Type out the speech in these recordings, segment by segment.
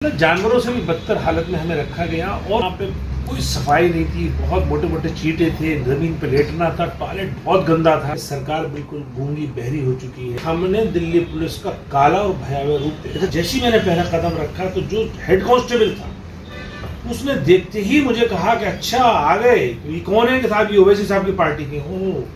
जानवरों से भी बदतर हालत में हमें रखा गया और वहाँ पे कोई सफाई नहीं थी। बहुत मोटे मोटे चींटे थे, जमीन पे लेटना था, टॉयलेट बहुत गंदा था। सरकार बिल्कुल गूंगी बहरी हो चुकी है। हमने दिल्ली पुलिस का काला और भयावह रूप देखा। जैसे ही मैंने पहला कदम रखा तो जो हेड कांस्टेबल था उसने देखते ही मुझे कहा कि अच्छा आ गए, ये कौन है? कि साहब ये ओवैसी साहब की पार्टी के। हो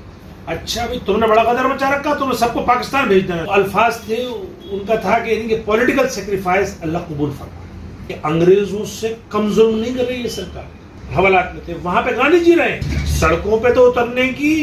अच्छा भाई, तुमने बड़ा कदर मचा रखा, तुमने सबको पाकिस्तान भेज देना। अल्फाज थे उनका था कि पॉलिटिकल सेक्रीफाइस अल्लाह कबूल फरमा। कि अंग्रेजों से कम जुल्म नहीं कर रही है सरकार। हवालात में थे, वहां पे गांधी जी रहे। सड़कों पे तो उतरने की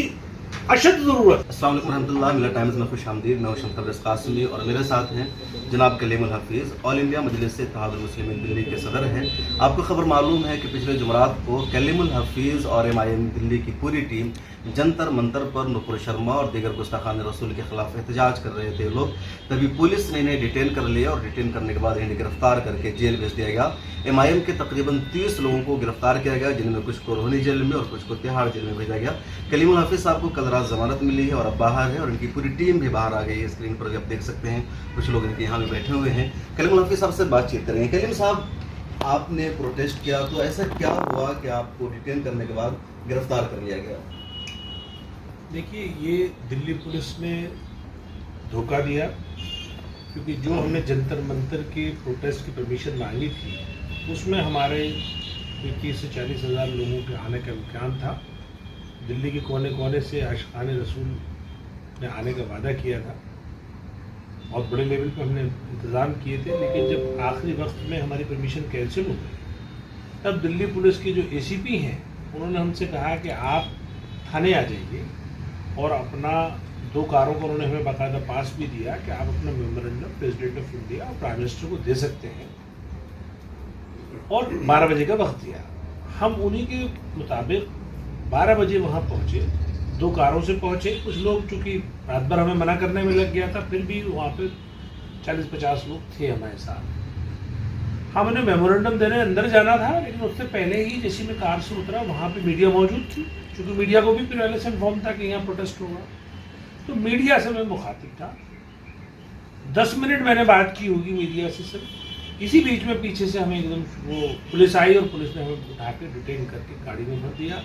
अशद जरूरत। अस्सलाम वालेकुम रहमतुल्लाह। मिला टाइम्स में खुश आमदीद। मैं शमकर रज़ कासिमी और मेरे साथ हैं जनाब कलीमुल हफीज़, ऑल इंडिया मजलिस इत्तेहादुल मुस्लिमीन दिल्ली के सदर हैं। आपको खबर मालूम है कि पिछले जुमरात को कलीमुल हफीज़ और MIM दिल्ली की पूरी टीम जंतर मंतर पर नुपुर शर्मा और दीगर गुस्ताखान रसूल के खिलाफ एहतजाज कर रहे थे लोग। तभी पुलिस ने इन्हें डिटेन कर लिया और डिटेन करने के बाद इन्हें गिरफ्तार करके जेल भेज दिया गया। MIM के तकरीबन 30 लोगों को गिरफ्तार किया गया, जिनमें कुछ को रोहनी जेल में और कुछ को तिहाड़ जेल में भेजा गया। कलीमुल हफीज़ साहब को कल रात जमानत मिली है और अब बाहर है और इनकी पूरी टीम भी बाहर आ गई है। स्क्रीन पर भी आप देख सकते हैं, कुछ लोग इनके यहाँ भी बैठे हुए हैं। कलीमुल हफीज़ साहब से बातचीत करेंगे। कलीम साहब, आपने प्रोटेस्ट किया तो ऐसा क्या हुआ कि आपको डिटेन करने के बाद गिरफ्तार कर लिया गया? देखिए, ये दिल्ली पुलिस ने धोखा दिया, क्योंकि जो हमने जंतर मंतर के प्रोटेस्ट की परमिशन मांगी थी उसमें हमारे 30 से 40 हज़ार लोगों के आने का इम्कान था। दिल्ली के कोने कोने से आशिकान रसूल ने आने का वादा किया था। बहुत बड़े लेवल पर हमने इंतज़ाम किए थे, लेकिन जब आखिरी वक्त में हमारी परमिशन कैंसिल हो गई तब दिल्ली पुलिस के जो ACP हैं उन्होंने हमसे कहा कि आप थाने आ जाइए और अपना 2 कारों को उन्होंने हमें बाकायदा पास भी दिया कि आप अपना मेमोरेंडम प्रेसिडेंट ऑफ इंडिया और प्राइम मिनिस्टर को दे सकते हैं, और 12 बजे का वक्त दिया। हम उन्हीं के मुताबिक 12 बजे वहाँ पहुँचे, 2 कारों से पहुँचे। कुछ लोग, चूँकि रात भर हमें मना करने में लग गया था, फिर भी वहाँ पे 40-50 लोग थे हमारे साथ। हमने मेमोरेंडम देने अंदर जाना था, लेकिन उससे पहले ही जैसे मैं कार से उतरा वहाँ पे मीडिया मौजूद थी, क्योंकि मीडिया को भी पहले से इन्फॉर्म था कि यहाँ प्रोटेस्ट होगा। तो मीडिया से मैं मुखातिब था। 10 मिनट मैंने बात की होगी मीडिया से सिर्फ। इसी बीच में पीछे से हमें एकदम वो पुलिस आई और पुलिस ने हमें उठा के डिटेन करके गाड़ी में भर दिया,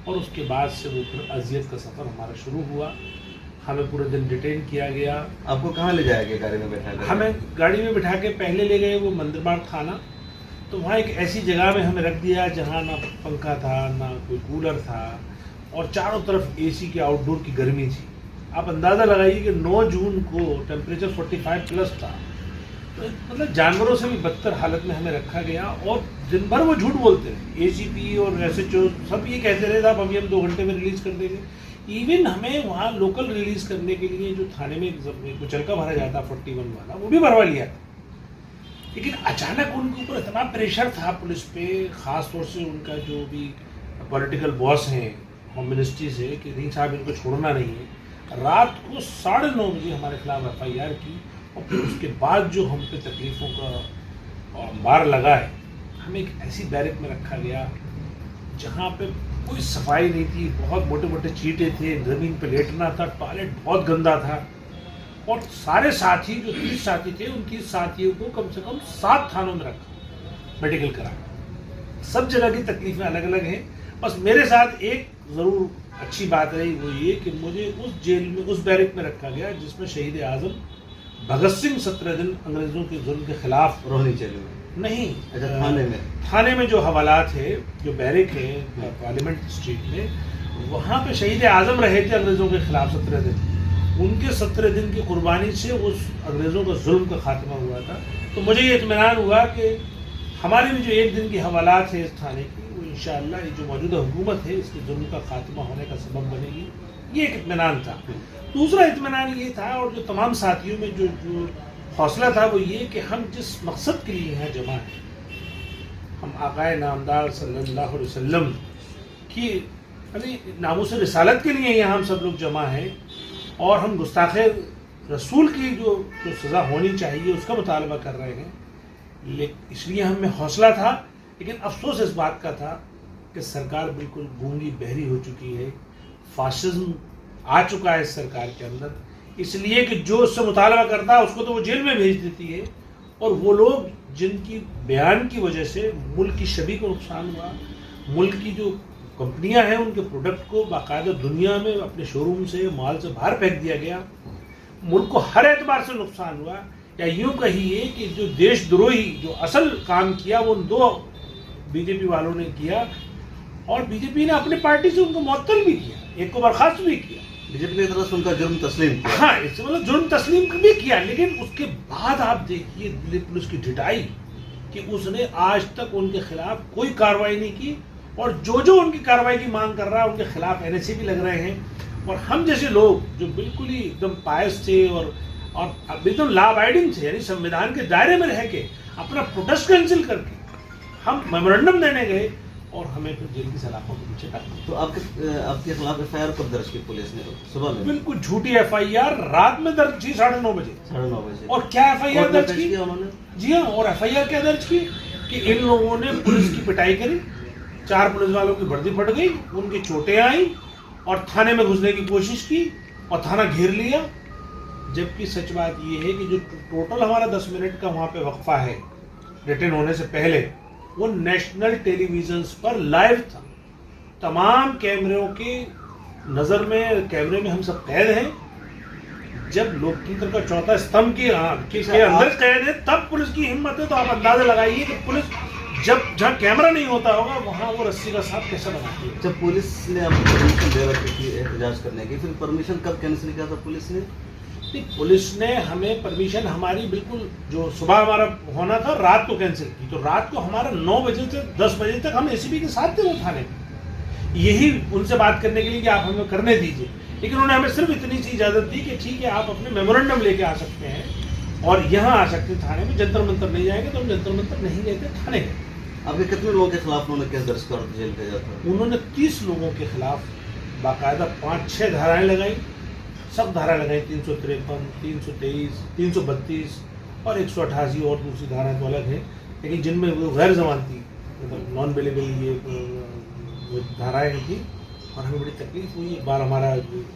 और उसके बाद से वो फिर अजियत का सफ़र हमारा शुरू हुआ। हमें पूरे दिन डिटेन किया गया। आपको कहाँ ले जाया गया? गाड़ी में बैठा कर? हमें गाड़ी में बिठा के पहले ले गए वो मंदिरबाग थाना। तो वहाँ एक ऐसी जगह में हमें रख दिया जहाँ ना पंखा था, ना कोई कूलर था, और चारों तरफ AC की आउटडोर की गर्मी थी। आप अंदाज़ा लगाइए कि 9 जून को टेम्परेचर 45 प्लस था। तो मतलब जानवरों से भी बदतर हालत में हमें रखा गया, और दिन भर वो झूठ बोलते रहे। ACP और SHO सब ये कहते रहे साहब अभी हम 2 घंटे में रिलीज़ कर देंगे। इवन हमें वहाँ लोकल रिलीज़ करने के लिए जो थाने में कुचलका भरा जाता 41 वाला, वो भी भरवा लिया था। लेकिन अचानक उनके ऊपर इतना प्रेशर था पुलिस पे, ख़ास तौर से उनका जो भी पॉलिटिकल बॉस हैं होम मिनिस्ट्री से, कि नहीं साहब इनको छोड़ना नहीं है। रात को 9:30 बजे हमारे खिलाफ FIR की, और फिर उसके बाद जो हम पे तकलीफ़ों का अंबार लगा है, हमें एक ऐसी बैरक में रखा गया जहाँ पे कोई सफाई नहीं थी। बहुत मोटे मोटे चींटे थे, ज़मीन पे लेटना था, टॉयलेट बहुत गंदा था। और सारे साथी जो 30 साथी थे, उन 30 साथियों को कम से कम 7 थानों में रखा, मेडिकल करा। सब जगह की तकलीफें अलग अलग हैं। बस मेरे साथ एक ज़रूर अच्छी बात रही, वो ये कि मुझे उस जेल में, उस बैरक में रखा गया जिसमें शहीद आज़म भगत सिंह 17 दिन अंग्रेज़ों के जुल्म के खिलाफ। रोहनी जेल में नहीं, अच्छा, थाने में जो हवालात है, जो बैरक है पार्लियामेंट स्ट्रीट में, वहाँ पे शहीद आज़म रहे थे अंग्रेज़ों के खिलाफ 17 दिन। उनके 17 दिन की कुर्बानी से उस अंग्रेज़ों का जुल्म का खात्मा हुआ था। तो मुझे ये इत्मीनान हुआ कि हमारी भी जो 1 दिन की हवालात है इस थाने की, वो इंशाअल्लाह ये जो मौजूदा हुकूमत है इसके जुल्म का खात्मा होने का सबब बनेगी। ये एक इत्मीनान था। दूसरा इत्मीनान ये था, और जो तमाम साथियों में जो हौसला था, वो ये कि हम जिस मकसद के लिए यहाँ जमा हैं, हम आक़ाए नामदार सल्लल्लाहु अलैहि वसल्लम की नामूस रिसालत के लिए यहाँ हम सब लोग जमा हैं, और हम गुस्ताखे रसूल की जो सज़ा होनी चाहिए उसका मुतालबा कर रहे हैं। इसलिए हमें हौसला था। लेकिन अफसोस इस बात का था कि सरकार बिल्कुल गूंगी बहरी हो चुकी है। फाशिज्म आ चुका है इस सरकार के अंदर, इसलिए कि जो उससे मुतालबा करता है उसको तो वो जेल में भेज देती है, और वो लोग जिनकी बयान की वजह से मुल्क की छवि को नुकसान हुआ, मुल्क की जो कंपनियां हैं उनके प्रोडक्ट को बाकायदा दुनिया में अपने शोरूम से मॉल से बाहर फेंक दिया गया, मुल्क को हर एतबार से नुकसान हुआ। या यूं कहिए कि जो देशद्रोही जो असल काम किया वो उन दो बीजेपी वालों ने किया, और बीजेपी ने अपनी पार्टी से उनको मुअत्तल भी किया, एक को बर्खास्त भी किया। बीजेपी ने एक तरह से उनका जुर्म तस्लीम किया। हाँ, इससे मतलब जुर्म तस्लीम भी किया, लेकिन उसके बाद आप देखिए दिल्ली पुलिस की ढिठाई कि उसने आज तक उनके खिलाफ कोई कार्रवाई नहीं की, और जो उनकी कार्रवाई की मांग कर रहा है उनके खिलाफ एनएसए भी लग रहे हैं। और हम जैसे लोग जो बिल्कुल ही एकदम पायस थे और एकदम लॉ अबाइडिंग थे, यानी संविधान के दायरे में रह के अपना प्रोटेस्ट कैंसिल करके हम मेमोरेंडम देने गए और हमें फिर जेल की सलाखों के पीछे डाल। तो आपके खिलाफ एफआईआर कब दर्ज की पुलिस ने? सुबह में? बिल्कुल झूठी एफआईआर रात में दर्ज की 9:30 बजे। 9:30 बजे। और क्या एफआईआर दर्ज की उन्होंने? जी हाँ, और एफआईआर क्या दर्ज की कि इन लोगों ने पुलिस की पिटाई करी, 4 पुलिस वालों की वर्दी फट गई, उनकी चोटें आई और थाने में घुसने की कोशिश की और थाना घेर लिया। जबकि सच बात यह है कि जो टोटल हमारा 10 मिनट का वहां पे वक्फा है रिटर्न होने से पहले, वो नेशनल टेलीविजन पर लाइव था। तमाम कैमरों की नजर में, कैमरे में हम सब कैद हैं। जब लोकतंत्र का चौथा स्तंभ के अंदर कैद है, तब पुलिस की हिम्मत है। तो आप अंदाजा लगाइए कि पुलिस जहाँ कैमरा नहीं होता होगा वहां वो रस्सी का सांप कैसे बनाती है। जब पुलिस ने आपको परमिशन दे रखी थी एहतजाज करने की, फिर परमिशन कब कैंसिल किया था पुलिस ने? पुलिस ने हमें परमिशन हमारी बिल्कुल जो सुबह हमारा होना था रात को कैंसिल की। तो रात को हमारा 9 बजे से 10 बजे तक हम एसीपी के साथ थे वो थाने में, यही उनसे बात करने के लिए कि आप हमें करने दीजिए। लेकिन उन्होंने हमें सिर्फ इतनी सी इजाजत दी कि ठीक है आप अपने मेमोरेंडम लेके आ सकते हैं और यहाँ आ सकते हैं थाने में, जंतर मंतर नहीं जाएंगे। तो हम जंतर मंतर नहीं गए थे, थाने गए। आपके कितने लोगों के खिलाफ उन्होंने केस दर्ज कर जेल भेजा था? उन्होंने 30 लोगों के खिलाफ बाकायदा 5-6 धाराएं लगाई, सब धारा लगाई, 353, 323, 332 और 188 और दूसरी धाराएं तो अलग है, लेकिन जिनमें वो गैर जमानती मतलब नॉन बेलेबल ये धाराएं थी। और हमें बड़ी तकलीफ हुई। एक बार हमारा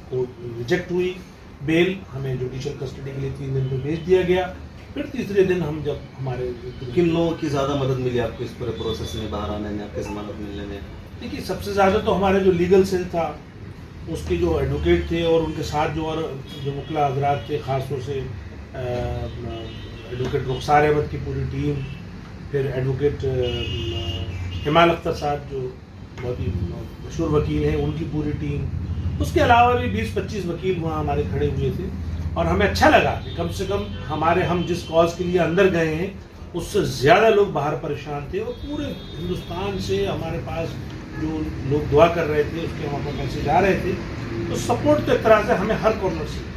कोर्ट रिजेक्ट हुई, बेल हमें जुडिशियल कस्टडी के लिए 3 दिन में भेज दिया गया। फिर तीसरे दिन हम जब हमारे किन लोगों की ज़्यादा मदद मिली आपको इस पूरे प्रोसेस में बाहर आने में, आपके जमानत मिलने में? देखिए सबसे ज़्यादा तो हमारे जो लीगल सेल था उसके जो एडवोकेट थे और उनके साथ जो मुकला हजरात थे, ख़ासतौर से एडवोकेट रुखसार अहमद की पूरी टीम, फिर एडवोकेट हिमाल अख्तर साहब जो बहुत ही मशहूर वकील हैं उनकी पूरी टीम, उसके अलावा भी 20-25 वकील वहाँ हमारे खड़े हुए थे। और हमें अच्छा लगा कि कम से कम हम जिस कॉज के लिए अंदर गए हैं उससे ज़्यादा लोग बाहर परेशान थे। और पूरे हिंदुस्तान से हमारे पास जो लोग दुआ कर रहे थे उसके वहाँ पर मैसेज आ रहे थे, तो सपोर्ट तो एक तरह से हमें हर कॉर्नर से।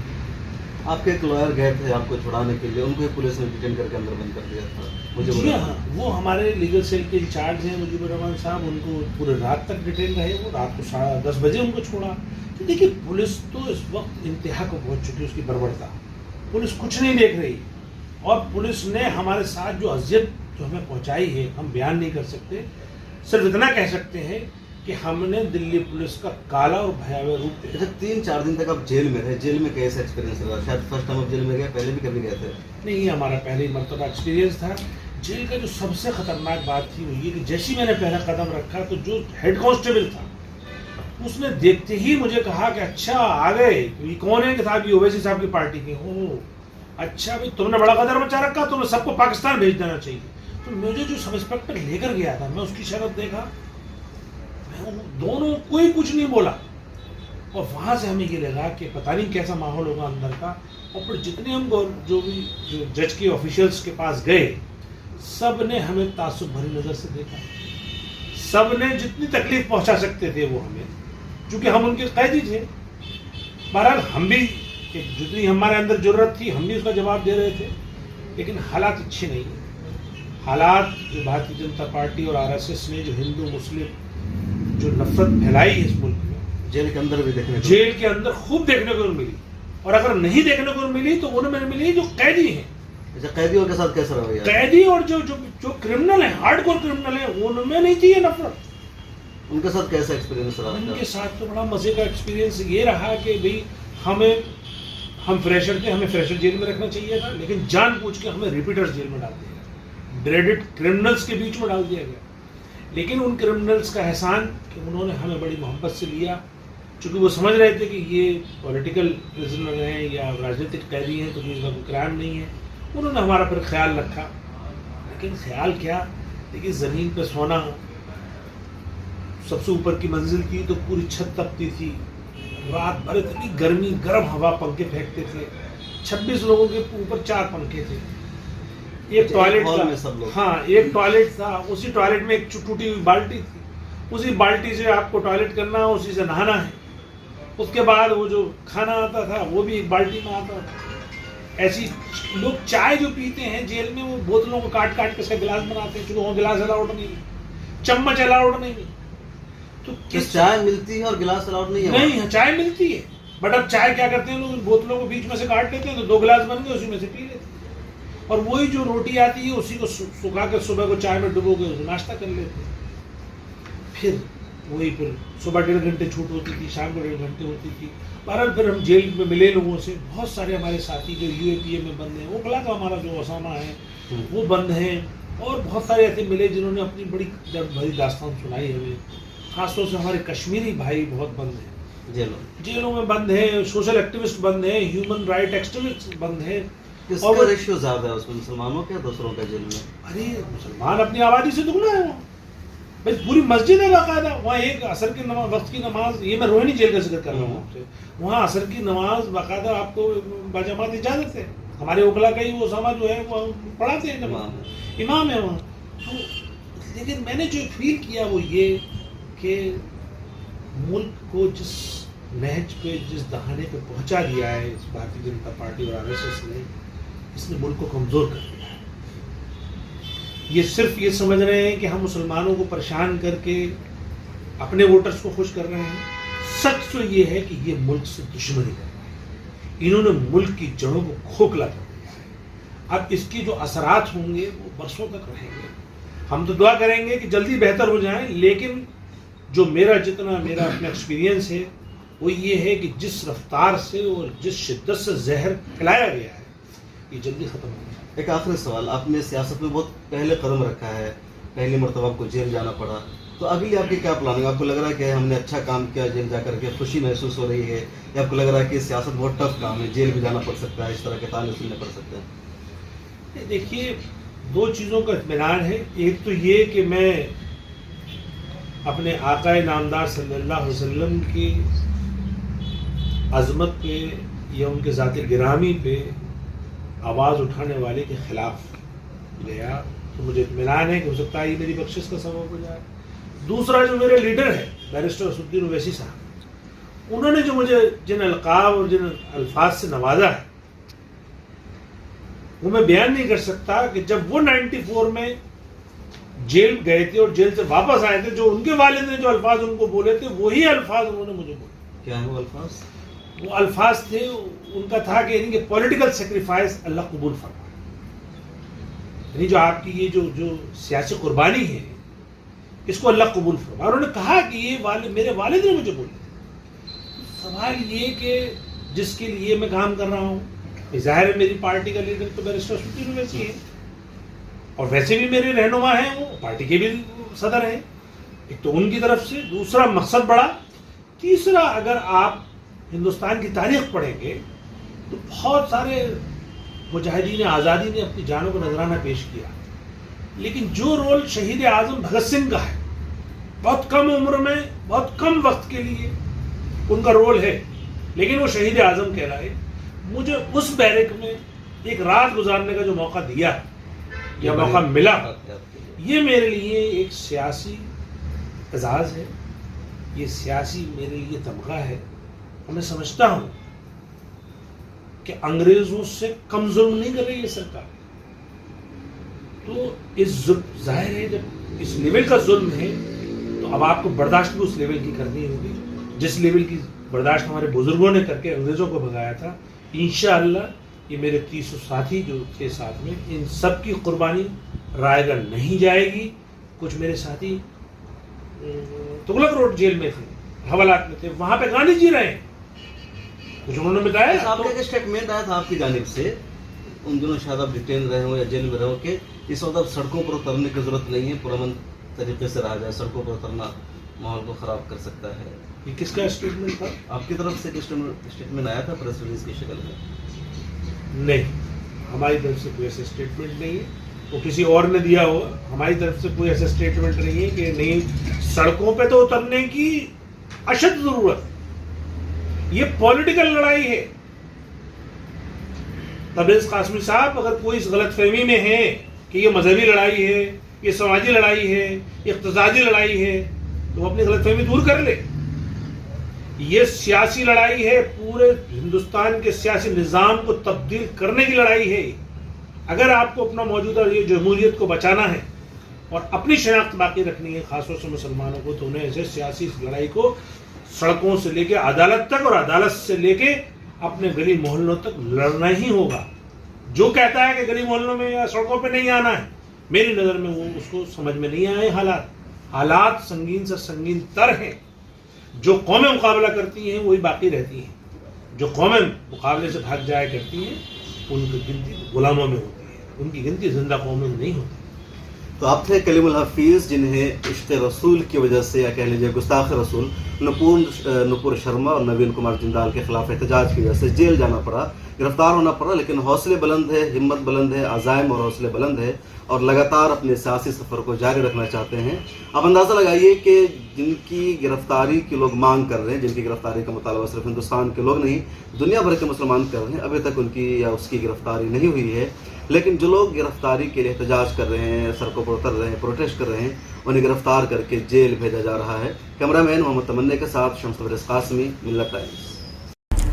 आपके एक लॉयर गए थे आपको छुड़ाने के लिए, उनको पुलिस ने डिटेन करके अंदर बंद कर दिया था मुझे? जी हाँ, वो हमारे लीगल सेल के इंचार्ज हैं मुजीबुर रहमान साहब, उनको पूरे रात तक डिटेन रहे। वो रात को 10:30 बजे उनको छोड़ा। तो देखिए पुलिस तो इस वक्त इंतहा को पहुँच चुकी है, उसकी बर्बरता। पुलिस कुछ नहीं देख रही, और पुलिस ने हमारे साथ जो अजियत जो हमें पहुँचाई है हम बयान नहीं कर सकते। सिर्फ इतना कह सकते हैं कि हमने दिल्ली पुलिस का काला और भयावह रूप देखा। अच्छा, 3-4 दिन तक आप जेल में रहे, जेल में कैसा एक्सपीरियंस रहा? शायद फर्स्ट टाइम आप जेल में गए, पहले भी कभी गए थे? नहीं, ये हमारा पहली मरतबा एक्सपीरियंस था। जेल का जो सबसे खतरनाक बात थी वो ये कि जैसे ही मैंने पहला कदम रखा तो जो हेड कांस्टेबल था उसने देखते ही मुझे कहा कि अच्छा आ गए, ये कौन है? कि साहब ये ओवैसी साहब की पार्टी के। हो अच्छा भाई, तुमने बड़ा कदम मचा रखा, तुम्हें सबको पाकिस्तान भेज देना चाहिए। तो मुझे जो सब इंस्पेक्टर लेकर गया था, मैं उसकी शक्ल देखा, दोनों कोई कुछ नहीं बोला। और वहां से हमें ये लगा कि पता नहीं कैसा माहौल होगा अंदर का। और फिर जितने हम जो जज के ऑफिशियल्स के पास गए, सब ने हमें तासुब भरी नजर से देखा। सब ने जितनी तकलीफ पहुंचा सकते थे वो हमें, क्योंकि हम उनके कैदी थे। बहरहाल हम भी जितनी हमारे अंदर जरूरत थी हम भी उसका जवाब दे रहे थे, लेकिन हालात अच्छे नहीं है। हालात जो भारतीय जनता पार्टी और आरएसएस ने जो हिंदू मुस्लिम जो नफरत फैलाई है इस मुल्क में, जेल के अंदर भी देखने जेल के अंदर खूब देखने को मिली। और अगर नहीं देखने को मिली तो उनमें मिली जो कैदी हैं। अच्छा, कैदियों के साथ कैसा रवैया? कैदी और जो क्रिमिनल है, हार्डकोर क्रिमिनल है, उनमें नहीं थी ये नफरत। उनके साथ कैसा एक्सपीरियंस रहा? उनके साथ तो बड़ा मजे का एक्सपीरियंस ये रहा कि भाई हमें हम फ्रेशर थे, हमें फ्रेशर जेल में रखना चाहिए था, लेकिन जानबूझ के हमें रिपीटर्स जेल में डाल दिया गया, ड्रेडेड क्रिमिनल्स के बीच में डाल दिया गया। लेकिन उन क्रिमिनल्स का एहसान कि उन्होंने हमें बड़ी मोहब्बत से लिया, चूँकि वो समझ रहे थे कि ये पॉलिटिकल प्रिजनर हैं या राजनीतिक कैदी हैं, तो इसका कोई क्राइम नहीं है। उन्होंने हमारा फिर ख्याल रखा, लेकिन ख्याल क्या, देखिए ज़मीन पर सोना, सबसे ऊपर की मंजिल थी तो पूरी छत तपती थी, रात भर इतनी गर्मी, गर्म हवा, पंखे फेंकते थे। 26 लोगों के ऊपर 4 पंखे थे, एक टॉयलेट था, हाँ एक टॉयलेट था, उसी टॉयलेट में एक टूटी हुई बाल्टी थी, उसी बाल्टी से आपको टॉयलेट करना है, उसी से नहाना है। उसके बाद वो जो खाना आता था वो भी एक बाल्टी में आता था। ऐसी लोग चाय जो पीते हैं जेल में, वो बोतलों को काट काट के उसका गिलास बनाते हैं, क्योंकि वो गिलास अलाउड नहीं है, चम्मच अलाउड नहीं है। तो किस चाय मिलती है और गिलास अलाउड नहीं है? नहीं, चाय मिलती है, बट अब चाय क्या करते हैं लोग, बोतलों को बीच में से काट लेते हैं, तो 2 गिलास बन गए, उसी में से पी लेते हैं। और वही जो रोटी आती है उसी को सुखा कर सुबह को चाय में डुबो के नाश्ता कर लेते हैं। फिर वही फिर सुबह 1.5 घंटे छूट होती थी, शाम को 1.5 घंटे होती थी। बहरहाल फिर हम जेल में मिले लोगों से, बहुत सारे हमारे साथी जो UAPA में बंद हैं, ओखला का हमारा जो ओसामा है वो बंद हैं, और बहुत सारे ऐसे मिले जिन्होंने अपनी बड़ी दर्द भरी दास्तान सुनाई हमें। खासतौर से हमारे कश्मीरी भाई बहुत बंद हैं, जेलों में बंद हैं, सोशल एक्टिविस्ट बंद हैं, ह्यूमन राइट एक्टिविस्ट बंद हैं। और रेशियो ज्यादा है उसमें, मुसलमानों का दूसरों का जेल में? अरे मुसलमान अपनी आबादी से दुगना है वहाँ, भाई पूरी मस्जिद है बाकायदा वहाँ। एक असर की नमाज, वक्त की नमाज, ये मैं रोहिणी जेल का जिक्र कर रहा हूँ आपसे, वहाँ असर की नमाज बाकायदा आपको बाजमात इजाजत है। हमारे ओखला का ही वो ओसामा जो है वो पढ़ाते हैं, इमाम है वहाँ। तो लेकिन मैंने जो फील किया वो ये कि मुल्क को जिस नहज पे, जिस दहाने पे पहुँचा दिया है इस भारतीय जनता पार्टी और RSS ने, इसने मुल्क को कमज़ोर कर दिया है। ये सिर्फ ये समझ रहे हैं कि हम मुसलमानों को परेशान करके अपने वोटर्स को खुश कर रहे हैं। सच तो ये है कि ये मुल्क से दुश्मनी कर रहे हैं, इन्होंने मुल्क की जड़ों को खोखला कर दिया है। अब इसके जो असरात होंगे वो बरसों तक रहेंगे। हम तो दुआ करेंगे कि जल्दी बेहतर हो जाएं, लेकिन जो मेरा अपना एक्सपीरियंस है वो ये है कि जिस रफ्तार से और जिस शिद्दत से जहर फैलाया गया है, ये जल्दी ख़त्म हो जाए। एक आखिरी सवाल, आपने सियासत में बहुत पहले कदम रखा है, पहली मरतबा आपको जेल जाना पड़ा, तो अगली आपकी क्या प्लानिंग? आपको लग रहा है कि हमने अच्छा काम किया, जेल जाकर के खुशी महसूस हो रही है, या आपको लग रहा है कि सियासत बहुत टफ काम है, जेल भी जाना पड़ सकता है, इस तरह के ताने सुनने पड़ सकते हैं? देखिए, 2 चीज़ों का इत्मीनान है। एक तो ये कि मैं अपने आकाए नामदार सल्लल्लाहु अलैहि वसल्लम की अज़मत पे या उनके ज़ात गिरामी पे आवाज़ उठाने वाले के ख़िलाफ़ गया, तो मुझे इत्मीनान है कि हो सकता है ये मेरी बख्शिश का सबब हो जाए। दूसरा, जो मेरे लीडर है बैरिस्टर असदुद्दीन ओवैसी साहब, उन्होंने जो मुझे जिन अलक़ाब और जिन अल्फाज से नवाजा है वो मैं बयान नहीं कर सकता कि जब वो 94 में जेल गए थे और जेल से वापस आए थे, जो उनके वालिद ने जो अल्फाज उनको बोले थे वही अल्फाज उन्होंने मुझे बोले। क्या है वो अल्फाज? वो अल्फाज थे, उनका था कि इनके पॉलिटिकल सेक्रीफाइस अल्लाह कबूल फरमाए, यानी जो आपकी ये जो सियासी कुर्बानी है इसको अल्लाह कबूल फरमाए। उन्होंने कहा कि ये मेरे वालिद ने मुझे बोले। सवाल ये कि जिसके लिए मैं काम कर रहा हूँ, ज़ाहिर है मेरी पार्टी का लीडर तो बैरिस्टर असदुद्दीन ओवैसी है, और वैसे भी मेरे रहनुमा हैं, वो पार्टी के भी सदर हैं। एक तो उनकी तरफ से, दूसरा मकसद बड़ा, तीसरा अगर आप हिंदुस्तान की तारीख पढ़ेंगे तो बहुत सारे मुजाहिदीन आज़ादी ने अपनी जानों को नजराना पेश किया, लेकिन जो रोल शहीद आज़म भगत सिंह का है, बहुत कम उम्र में, बहुत कम वक्त के लिए उनका रोल है, लेकिन वो शहीद आज़म कहलाए। मुझे उस बैरक में एक रात गुजारने का जो मौका दिया या मौका मिला, ये मेरे लिए एक सियासी एजाज़ है, ये सियासी मेरे लिए तमगा है। और मैं समझता हूँ कि अंग्रेज़ों से कम जुल्म नहीं कर रही है सरकार। तो इस जाहिर है जब इस लेवल का जुल्म है तो अब आपको बर्दाश्त भी उस लेवल की करनी होगी, जिस लेवल की बर्दाश्त हमारे बुजुर्गों ने करके अंग्रेज़ों को भगाया था। इंशाअल्लाह ये मेरे 300 साथी जो थे साथ में, इन सब की कुर्बानी रायगढ़ नहीं जाएगी। कुछ मेरे साथी तुगलक रोड जेल में थे, हवालात में थे, वहाँ पे गांधी जी रहे, कुछ उन्होंने बताया आपका एक स्टेटमेंट आया था आपकी जानिब से, उन दिनों शायद आप डिटेन रहे हो या जेल में रहो, कि इस वक्त अब सड़कों पर उतरने की जरूरत नहीं है, पुरअमन तरीके से रहा जाए, सड़कों पर उतरना माहौल को खराब कर सकता है। ये किसका स्टेटमेंट था? आपकी तरफ से एक स्टेटमेंट आया था प्रेस रिलीज की शक्ल में? नहीं, हमारी तरफ से कोई ऐसा स्टेटमेंट नहीं है, वो किसी और ने दिया होगा। हमारी तरफ से कोई ऐसा स्टेटमेंट नहीं है कि नहीं, सड़कों पे तो उतरने की अशद जरूरत। ये पॉलिटिकल लड़ाई है। तबरेज़ कासमी साहब अगर कोई इस गलतफहमी में है कि ये मजहबी लड़ाई है, ये समाजी लड़ाई है, ये इक़्तिसादी लड़ाई है, तो वो अपनी गलतफहमी दूर कर ले। ये सियासी लड़ाई है, पूरे हिंदुस्तान के सियासी निज़ाम को तब्दील करने की लड़ाई है। अगर आपको अपना मौजूदा ये जमहूरियत को बचाना है और अपनी शनाख्त बाकी रखनी है, खासतौर से मुसलमानों को, तो उन्हें ऐसे सियासी लड़ाई को सड़कों से लेके अदालत तक और अदालत से लेके अपने गली मोहल्लों तक लड़ना ही होगा। जो कहता है कि गली मोहल्लों में या सड़कों पे नहीं आना है, मेरी नज़र में वो उसको समझ में नहीं आए। हालात संगीन से संगीन तर हैं। जो कौमें मुकाबला करती हैं वही बाकी रहती हैं, जो कौमें मुकाबले से भाग जाया करती हैं उनकी गिनती गुलामों में होती है, उनकी गिनती जिंदा कौमों में नहीं होती। तो आप थे कलीमुल हफीज़, जिन्हें इश्क़ रसूल की वजह से, या कह लीजिए गुस्ताख रसूल, नुपुर शर्मा और नवीन कुमार जिंदाल के खिलाफ एहतजाज की वजह से जेल जाना पड़ा, गिरफ्तार होना पड़ा, लेकिन हौसले बुलंद है, हिम्मत बुलंद है, अज़ाइम और हौसले बुलंद है और लगातार अपने सियासी सफ़र को जारी रखना चाहते हैं। आप अंदाज़ा लगाइए कि जिनकी गिरफ्तारी की लोग मांग कर रहे हैं, जिनकी गिरफ्तारी का मुतालबा सिर्फ हिंदुस्तान के लोग नहीं, दुनिया भर के मुसलमान कर रहे हैं, अभी तक उनकी या उसकी गिरफ्तारी नहीं हुई है। लेकिन जो लोग गिरफ्तारी के लिए एहतजाज कर रहे हैं, सड़कों पर उतर रहे हैं, प्रोटेस्ट कर रहे हैं, उन्हें गिरफ्तार करके जेल भेजा जा रहा है। कैमरामैन मोहम्मद तमन्ने के साथ शम्स तबरेज़ कासमी, मिल्लत टाइम्स।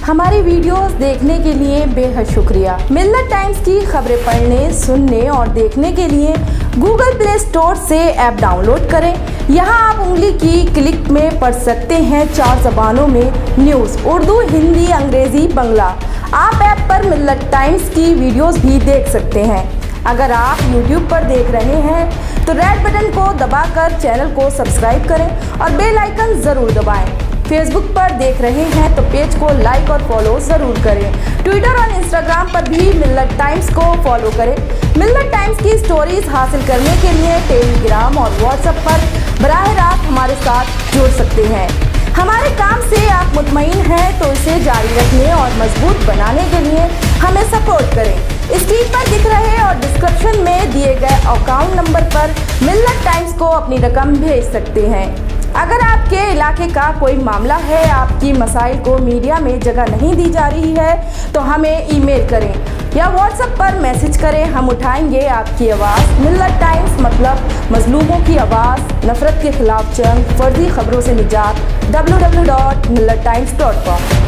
हमारी वीडियोस देखने के लिए बेहद शुक्रिया। मिल्लत टाइम्स की खबरें पढ़ने, सुनने और देखने के लिए गूगल प्ले स्टोर से ऐप डाउनलोड करें। यहां आप उंगली की क्लिक में पढ़ सकते हैं 4 ज़बानों में न्यूज़, उर्दू, हिंदी, अंग्रेज़ी, बांग्ला। आप ऐप पर मिल्लत टाइम्स की वीडियोस भी देख सकते हैं। अगर आप YouTube पर देख रहे हैं तो रेड बटन को दबाकर चैनल को सब्सक्राइब करें और बेल आइकन ज़रूर दबाएं। फेसबुक पर देख रहे हैं तो पेज को लाइक और फॉलो ज़रूर करें। ट्विटर और इंस्टाग्राम पर भी मिल्लत टाइम्स को फॉलो करें। मिल्लत टाइम्स की स्टोरीज हासिल करने के लिए टेलीग्राम और व्हाट्सएप पर बराह रास्त हमारे साथ जुड़ सकते हैं। हमारे काम से आप मुतमईन हैं तो इसे जारी रखने और मजबूत बनाने के लिए हमें सपोर्ट करें। स्क्रीन पर दिख रहे और डिस्क्रिप्शन में दिए गए अकाउंट नंबर पर मिल्लत टाइम्स को अपनी रकम भेज सकते हैं। अगर आपके इलाके का कोई मामला है, आपकी मसाइल को मीडिया में जगह नहीं दी जा रही है, तो हमें ईमेल करें या व्हाट्सएप पर मैसेज करें। हम उठाएंगे आपकी आवाज़। मिल्लत टाइम्स मतलब मजलूमों की आवाज़, नफरत के खिलाफ जंग, फर्जी खबरों से निजात। www.millattimes.com